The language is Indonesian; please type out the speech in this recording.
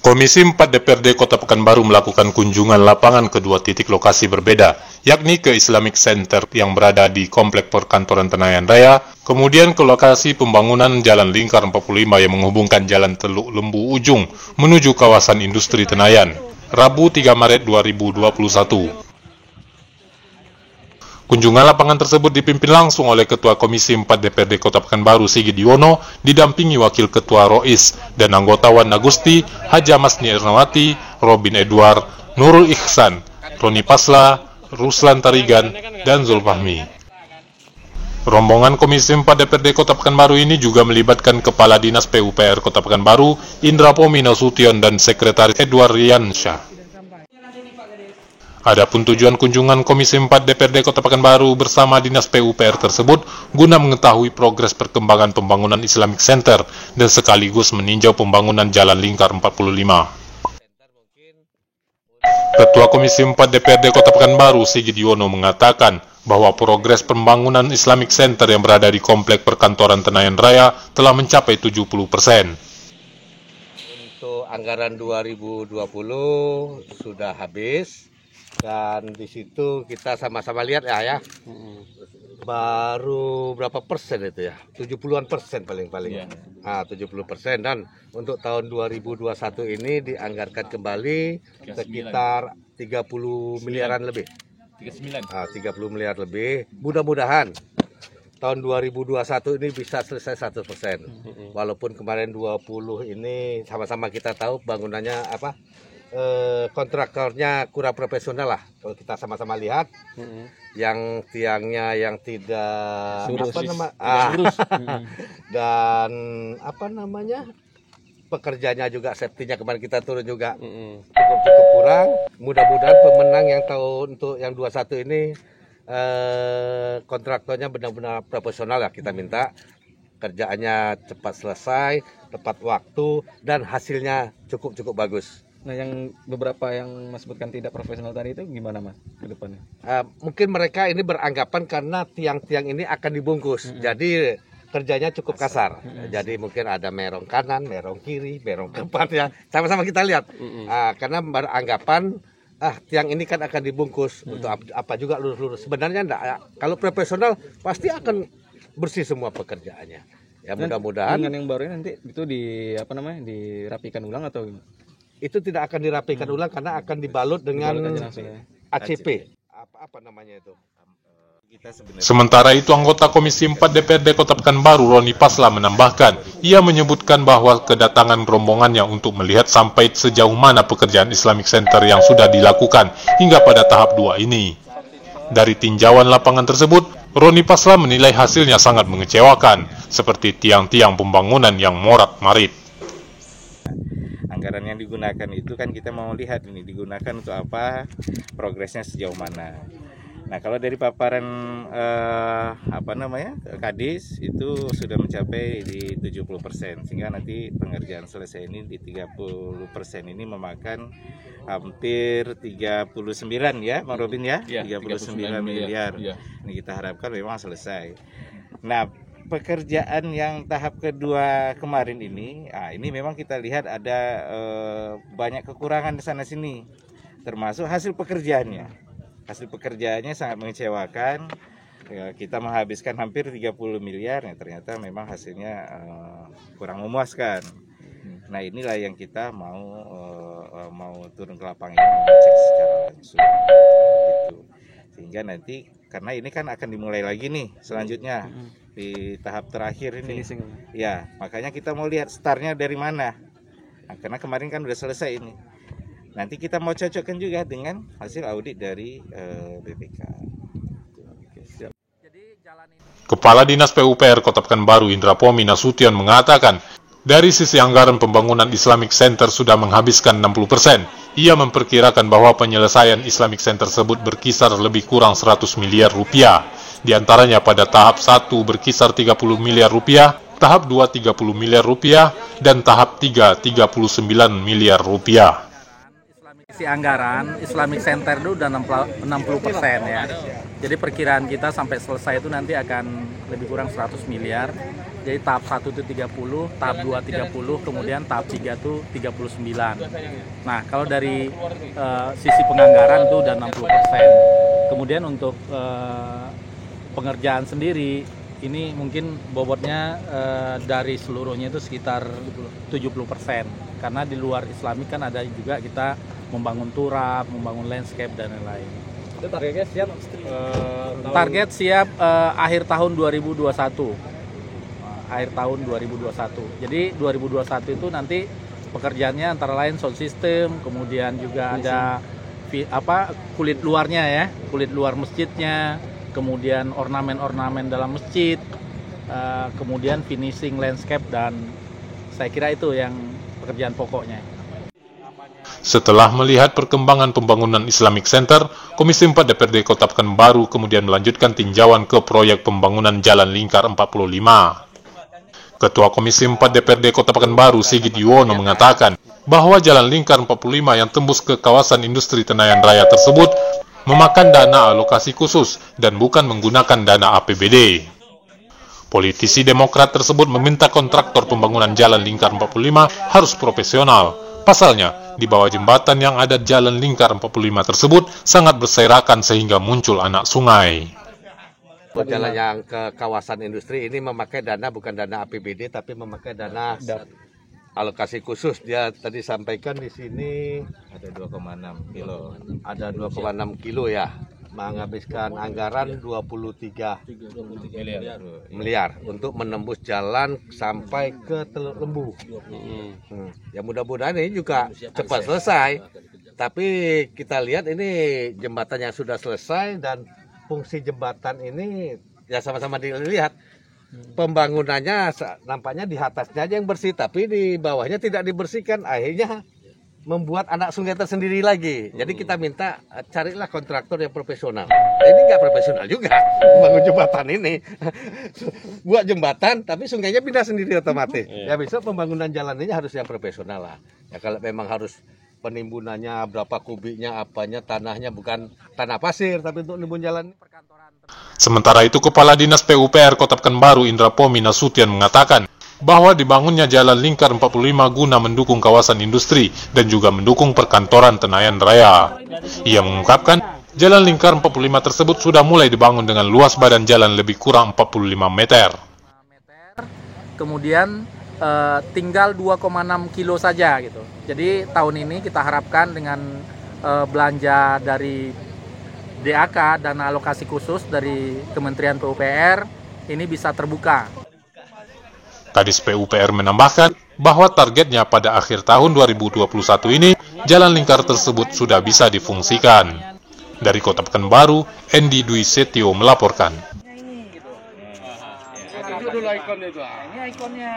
Komisi 4 DPRD Kota Pekanbaru melakukan kunjungan lapangan ke dua titik lokasi berbeda, yakni ke Islamic Center yang berada di Komplek Perkantoran Tenayan Raya, kemudian ke lokasi pembangunan Jalan Lingkar 45 yang menghubungkan Jalan Teluk Lembu Ujung menuju kawasan industri Tenayan, Rabu 3 Maret 2021. Kunjungan lapangan tersebut dipimpin langsung oleh Ketua Komisi 4 DPRD Kota Pekanbaru Sigit Yuwono, didampingi Wakil Ketua Rois dan anggota Wan Agusti, Haja Masni Ernawati, Robin Edward, Nurul Ihsan, Roni Pasla, Ruslan Tarigan, dan Zulfahmi. Rombongan Komisi 4 DPRD Kota Pekanbaru ini juga melibatkan Kepala Dinas PUPR Kota Pekanbaru, Indra Pomi Nasution, dan Sekretaris Edward Riansyah. Adapun tujuan kunjungan Komisi 4 DPRD Kota Pekanbaru bersama Dinas PUPR tersebut guna mengetahui progres perkembangan pembangunan Islamic Center dan sekaligus meninjau pembangunan Jalan Lingkar 45. Ketua Komisi 4 DPRD Kota Pekanbaru Sigit Yuwono mengatakan bahwa progres pembangunan Islamic Center yang berada di Komplek Perkantoran Tenayan Raya telah mencapai 70%. Untuk anggaran 2020 sudah habis. Dan di situ kita sama-sama lihat ya, baru berapa persen itu ya, 70-an persen paling-paling. Nah, 70%, dan untuk tahun 2021 ini dianggarkan kembali sekitar 30 miliaran lebih. 30 miliar lebih. Mudah-mudahan tahun 2021 ini bisa selesai 100%. Walaupun kemarin 20 ini sama-sama kita tahu bangunannya kontraktornya kurang profesional lah, kalau kita sama-sama lihat. Yang tiangnya yang tidak dan pekerjanya juga, safety-nya kemarin kita turun juga cukup kurang. Mudah-mudahan pemenang yang tahun untuk yang 21 ini kontraktornya benar-benar profesional ya, kita minta kerjaannya cepat selesai, tepat waktu, dan hasilnya cukup bagus. Nah, yang beberapa yang Mas sebutkan tidak profesional tadi itu gimana, Mas, ke depannya? Mungkin mereka ini beranggapan karena tiang-tiang ini akan dibungkus, jadi kerjanya cukup kasar. Jadi mungkin ada merong kanan, merong kiri, merong depan ya. Sama-sama kita lihat. Karena beranggapan tiang ini kan akan dibungkus untuk apa juga lurus-lurus. Sebenarnya enggak. Kalau profesional pasti akan bersih semua pekerjaannya. Ya, mudah-mudahan dengan yang baru nanti itu dirapikan ulang atau gimana? Itu tidak akan dirapikan ulang karena akan dibalut dengan ACP. Apa namanya itu? Sementara itu, anggota Komisi 4 DPRD Kota Pekanbaru Roni Pasla menambahkan, ia menyebutkan bahwa kedatangan rombongannya untuk melihat sampai sejauh mana pekerjaan Islamic Center yang sudah dilakukan hingga pada tahap 2 ini. Dari tinjauan lapangan tersebut, Roni Pasla menilai hasilnya sangat mengecewakan, seperti tiang-tiang pembangunan yang morat-marit. Anggaran yang digunakan itu kan kita mau lihat ini digunakan untuk apa, progresnya sejauh mana. Nah, kalau dari paparan Kadis itu sudah mencapai di 70%, sehingga nanti pengerjaan selesai ini di 30% ini memakan hampir 39 ya, Bang Robin ya, 39 miliar. Ini kita harapkan memang selesai. Nah, pekerjaan yang tahap kedua kemarin ini memang kita lihat ada banyak kekurangan di sana sini, termasuk hasil pekerjaannya. Hasil pekerjaannya sangat mengecewakan. Kita menghabiskan hampir 30 miliar, ternyata memang hasilnya kurang memuaskan. Nah, inilah yang kita mau turun ke lapangan ini mengecek secara langsung gitu. Sehingga nanti, karena ini kan akan dimulai lagi nih selanjutnya di tahap terakhir ini. Finishing. Ya, makanya kita mau lihat startnya dari mana. Nah, karena kemarin kan udah selesai ini. Nanti kita mau cocokkan juga dengan hasil audit dari BPK. Kepala Dinas PUPR Kota Pekanbaru Indra Pomi Nasution mengatakan, dari sisi anggaran pembangunan Islamic Center sudah menghabiskan 60%. Ia memperkirakan bahwa penyelesaian Islamic Center tersebut berkisar lebih kurang 100 miliar rupiah. Di antaranya pada tahap 1 berkisar 30 miliar rupiah, tahap 2 30 miliar rupiah, dan tahap 3 39 miliar rupiah. Isi anggaran Islamic Center itu udah 60% ya. Jadi perkiraan kita sampai selesai itu nanti akan lebih kurang 100 miliar. Jadi tahap 1 itu 30, tahap 2 30, kemudian tahap 3 itu 39. Nah, kalau dari sisi penganggaran itu udah 60%. Kemudian untuk pengerjaan sendiri, ini mungkin bobotnya dari seluruhnya itu sekitar 70%. Karena di luar Islamik kan ada juga kita membangun turap, membangun landscape, dan lain-lain. Itu targetnya siap Target siap akhir tahun 2021. Akhir tahun 2021. Jadi 2021 itu nanti pekerjaannya antara lain sound system, kemudian juga ada kulit luarnya ya, kulit luar masjidnya, kemudian ornamen-ornamen dalam masjid, kemudian finishing landscape, dan saya kira itu yang pekerjaan pokoknya. Setelah melihat perkembangan pembangunan Islamic Center, Komisi 4 DPRD Kota Pekanbaru kemudian melanjutkan tinjauan ke proyek pembangunan Jalan Lingkar 45. Ketua Komisi 4 DPRD Kota Pekanbaru, Sigit Yuwono, mengatakan bahwa Jalan Lingkar 45 yang tembus ke kawasan industri Tenayan Raya tersebut memakan dana alokasi khusus dan bukan menggunakan dana APBD. Politisi Demokrat tersebut meminta kontraktor pembangunan Jalan Lingkar 45 harus profesional. Pasalnya, di bawah jembatan yang ada Jalan Lingkar 45 tersebut sangat berserakan sehingga muncul anak sungai. Jalan yang ke kawasan industri ini memakai dana bukan dana APBD tapi memakai dana alokasi khusus. Dia tadi sampaikan di sini Ada 2,6 kilo. ada 2,6 kilo ya, menghabiskan anggaran 23 miliar untuk menembus jalan sampai ke Teluk Lembu. Ya mudah-mudahan ini juga cepat selesai. Tapi kita lihat ini jembatan yang sudah selesai, dan fungsi jembatan ini ya sama-sama dilihat. Pembangunannya nampaknya di atasnya aja yang bersih, tapi di bawahnya tidak dibersihkan. Akhirnya membuat anak sungai tersendiri lagi. Jadi kita minta carilah kontraktor yang profesional. Ini nggak profesional juga membangun jembatan ini. Buat jembatan tapi sungainya pindah sendiri otomatis. Ya besok pembangunan jalan ini harus yang profesional lah. Ya kalau memang harus penimbunannya berapa kubiknya, apanya, tanahnya bukan tanah pasir tapi untuk nimbun jalan. Sementara itu, Kepala Dinas PUPR Kota Pekanbaru Indra Pomi Nasution mengatakan bahwa dibangunnya Jalan Lingkar 45 guna mendukung kawasan industri dan juga mendukung perkantoran Tenayan Raya. Ia mengungkapkan, Jalan Lingkar 45 tersebut sudah mulai dibangun dengan luas badan jalan lebih kurang 45 meter. Kemudian tinggal 2,6 kilo saja gitu. Jadi tahun ini kita harapkan dengan belanja dari DAK, dana alokasi khusus dari Kementerian PUPR, ini bisa terbuka. Kadis PUPR menambahkan bahwa targetnya pada akhir tahun 2021 ini, Jalan Lingkar tersebut sudah bisa difungsikan. Dari Kota Pekanbaru, Endi Dwi Setio melaporkan. Itu dulu ikonnya itu. Ini ikonnya.